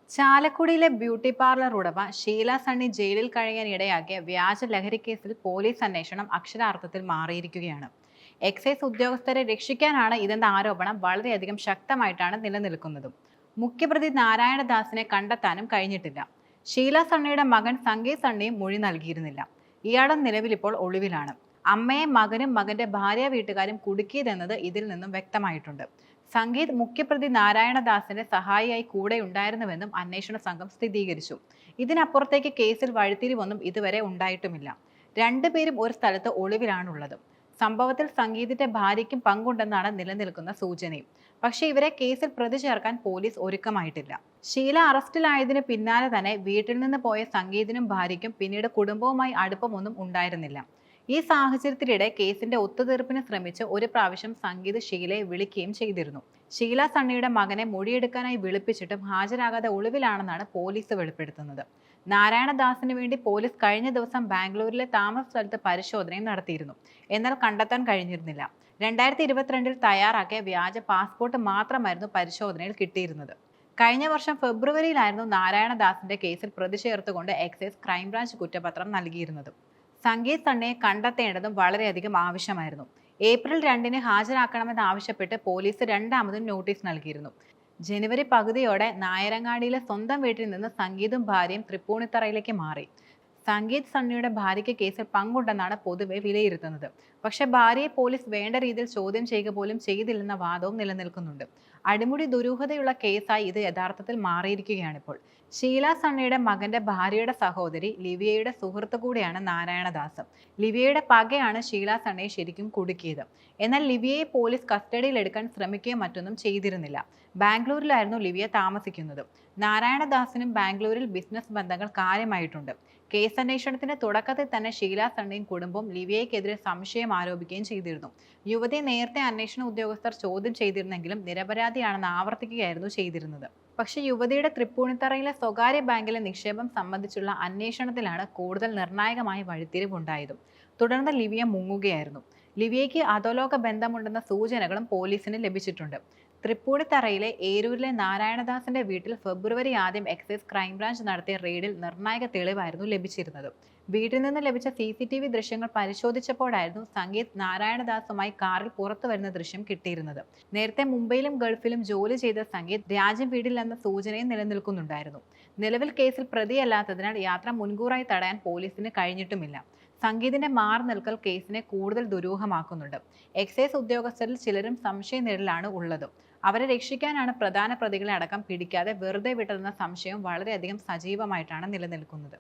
ചാലക്കുടിയിലെ beauty parlour ഉടമ ഷീല സണ്ണി ജയിലിൽ കഴിയാൻ ഇടയാക്കിയ വ്യാജ ലഹരി കേസിൽ പോലീസ് അന്വേഷണം അക്ഷരാർത്ഥത്തിൽ മാറിയിരിക്കുകയാണ്. എക്സൈസ് ഉദ്യോഗസ്ഥരെ രക്ഷിക്കാനാണ് ഇതെന്ന ആരോപണം വളരെയധികം ശക്തമായിട്ടാണ് നിലനിൽക്കുന്നതും. മുഖ്യപ്രതി നാരായണദാസിനെ കണ്ടെത്താനും കഴിഞ്ഞിട്ടില്ല. ഷീല സണ്ണിയുടെ മകൻ സംഗീത് സണ്ണിയും മൊഴി നൽകിയിരുന്നില്ല. ഇയാളും നിലവിലിപ്പോൾ ഒളിവിലാണ്. അമ്മയെ മകനും മകന്റെ ഭാര്യ വീട്ടുകാരും കുടുക്കിയതെന്നത് ഇതിൽ നിന്നും വ്യക്തമായിട്ടുണ്ട്. സംഗീത് മുഖ്യപ്രതി നാരായണദാസിന്റെ സഹായിയായി കൂടെ ഉണ്ടായിരുന്നുവെന്നും അന്വേഷണ സംഘം സ്ഥിരീകരിച്ചു. ഇതിനപ്പുറത്തേക്ക് കേസിൽ വഴിത്തിരിവൊന്നും ഇതുവരെ ഉണ്ടായിട്ടുമില്ല. രണ്ടുപേരും ഒരു സ്ഥലത്ത് ഒളിവിലാണുള്ളത്. സംഭവത്തിൽ സംഗീതിന്റെ ഭാര്യയ്ക്കും പങ്കുണ്ടെന്നാണ് നിലനിൽക്കുന്ന സൂചനയും. പക്ഷേ ഇവരെ കേസിൽ പ്രതി ചേർക്കാൻ പോലീസ് ഒരുക്കമായിട്ടില്ല. ഷീല അറസ്റ്റിലായതിനു പിന്നാലെ തന്നെ വീട്ടിൽ നിന്ന് പോയ സംഗീതിനും ഭാര്യയ്ക്കും പിന്നീട് കുടുംബവുമായി അടുപ്പമൊന്നും ഉണ്ടായിരുന്നില്ല. ഈ സാഹചര്യത്തിനിടെ കേസിന്റെ ഒത്തുതീർപ്പിന് ശ്രമിച്ച് ഒരു പ്രാവശ്യം സംഗീത് ഷീലയെ വിളിക്കുകയും ചെയ്തിരുന്നു. ഷീല സണ്ണിയുടെ മകനെ മൊഴിയെടുക്കാനായി വിളിപ്പിച്ചിട്ടും ഹാജരാകാതെ ഒളിവിലാണെന്നാണ് പോലീസ് വെളിപ്പെടുത്തുന്നത്. നാരായണദാസിന് വേണ്ടി പോലീസ് കഴിഞ്ഞ ദിവസം ബാംഗ്ലൂരിലെ താമസ സ്ഥലത്ത് പരിശോധനയും നടത്തിയിരുന്നു. എന്നാൽ കണ്ടെത്താൻ കഴിഞ്ഞിരുന്നില്ല. 2022 തയ്യാറാക്കിയ വ്യാജ പാസ്പോർട്ട് മാത്രമായിരുന്നു പരിശോധനയിൽ കിട്ടിയിരുന്നത്. കഴിഞ്ഞ വർഷം ഫെബ്രുവരിയിലായിരുന്നു നാരായണദാസിന്റെ കേസിൽ പ്രതി ചേർത്തുകൊണ്ട് എക്സൈസ് ക്രൈംബ്രാഞ്ച് കുറ്റപത്രം നൽകിയിരുന്നത്. സംഗീത് സണ്ണിയെ കണ്ടെത്തേണ്ടതും വളരെയധികം ആവശ്യമായിരുന്നു. ഏപ്രിൽ 2-ന് ഹാജരാക്കണമെന്നാവശ്യപ്പെട്ട് പോലീസ് രണ്ടാമതും നോട്ടീസ് നൽകിയിരുന്നു. ജനുവരി പകുതിയോടെ നായരങ്ങാടിയിലെ സ്വന്തം വീട്ടിൽ നിന്ന് സംഗീതും ഭാര്യയും തൃപ്പൂണിത്തറയിലേക്ക് മാറി. സംഗീത് സണ്ണിയുടെ ഭാര്യയ്ക്ക് കേസിൽ പങ്കുണ്ടെന്നാണ് പൊതുവെ വിലയിരുത്തുന്നത്. പക്ഷേ ഭാര്യയെ പോലീസ് വേണ്ട രീതിയിൽ ചോദ്യം ചെയ്യുക പോലും ചെയ്തില്ലെന്ന വാദവും നിലനിൽക്കുന്നുണ്ട്. അടിമുടി ദുരൂഹതയുള്ള കേസായി ഇത് യഥാർത്ഥത്തിൽ മാറിയിരിക്കുകയാണിപ്പോൾ. ഷീല സണ്ണിയുടെ മകന്റെ ഭാര്യയുടെ സഹോദരി ലിവിയയുടെ സുഹൃത്തു കൂടിയാണ് നാരായണദാസ്. ലിവിയയുടെ പകയാണ് ഷീല സണ്ണിയെ ശരിക്കും കുടുക്കിയത്. എന്നാൽ ലിവിയയെ പോലീസ് കസ്റ്റഡിയിലെടുക്കാൻ ശ്രമിക്കുകയും മറ്റൊന്നും ചെയ്തിരുന്നില്ല. ബാംഗ്ലൂരിലായിരുന്നു ലിവിയ താമസിക്കുന്നത്. നാരായണദാസിനും ബാംഗ്ലൂരിൽ ബിസിനസ് ബന്ധങ്ങൾ കാര്യമായിട്ടുണ്ട്. കേസന്വേഷണത്തിന്റെ തുടക്കത്തിൽ തന്നെ ഷീല സണ്ണിയും കുടുംബവും ലിവിയയ്ക്കെതിരെ സംശയം ആരോപിക്കുകയും ചെയ്തിരുന്നു. യുവതിയെ നേരത്തെ അന്വേഷണ ഉദ്യോഗസ്ഥർ ചോദ്യം ചെയ്തിരുന്നെങ്കിലും നിരപരാധിയാണെന്ന് ആവർത്തിക്കുകയായിരുന്നു ചെയ്തിരുന്നത്. പക്ഷേ യുവതിയുടെ തൃപ്പൂണിത്തറയിലെ സ്വകാര്യ ബാങ്കിലെ നിക്ഷേപം സംബന്ധിച്ചുള്ള അന്വേഷണത്തിലാണ് കൂടുതൽ നിർണായകമായ വഴിത്തിരിവുണ്ടായതും. തുടർന്ന് ലിവിയ മുങ്ങുകയായിരുന്നു. ലിവിയയ്ക്ക് അധോലോക ബന്ധമുണ്ടെന്ന സൂചനകളും പോലീസിന് ലഭിച്ചിട്ടുണ്ട്. തൃപ്പൂണിത്തറയിലെ ഏരൂരിലെ നാരായണദാസിന്റെ വീട്ടിൽ ഫെബ്രുവരി ആദ്യം എക്സൈസ് ക്രൈംബ്രാഞ്ച് നടത്തിയ റെയ്ഡിൽ നിർണായക തെളിവായിരുന്നു ലഭിച്ചിരുന്നത്. വീട്ടിൽ നിന്ന് ലഭിച്ച CCTV ദൃശ്യങ്ങൾ പരിശോധിച്ചപ്പോഴായിരുന്നു സംഗീത് നാരായണദാസുമായി കാറിൽ പുറത്തു വരുന്ന ദൃശ്യം കിട്ടിയിരുന്നത്. നേരത്തെ മുംബൈയിലും ഗൾഫിലും ജോലി ചെയ്ത സംഗീത് രാജ്യം വിടില്ലെന്ന സൂചനയും നിലനിൽക്കുന്നുണ്ടായിരുന്നു. നിലവിൽ കേസിൽ പ്രതിയല്ലാത്തതിനാൽ യാത്ര മുൻകൂറായി തടയാൻ പോലീസിന് കഴിഞ്ഞിട്ടുമില്ല. സംഗീതിന്റെ മാറി നിൽക്കൽ കേസിനെ കൂടുതൽ ദുരൂഹമാക്കുന്നുണ്ട്. എക്സൈസ് ഉദ്യോഗസ്ഥരിൽ ചിലരും സംശയനിഴലിലാണ് ഉള്ളത്. അവരെ രക്ഷിക്കാനാണ് പ്രധാന പ്രതികളെ അടക്കം പിടിക്കാതെ വെറുതെ വിട്ടതെന്ന സംശയം വളരെയധികം സജീവമായിട്ടാണ് നിലനിൽക്കുന്നത്.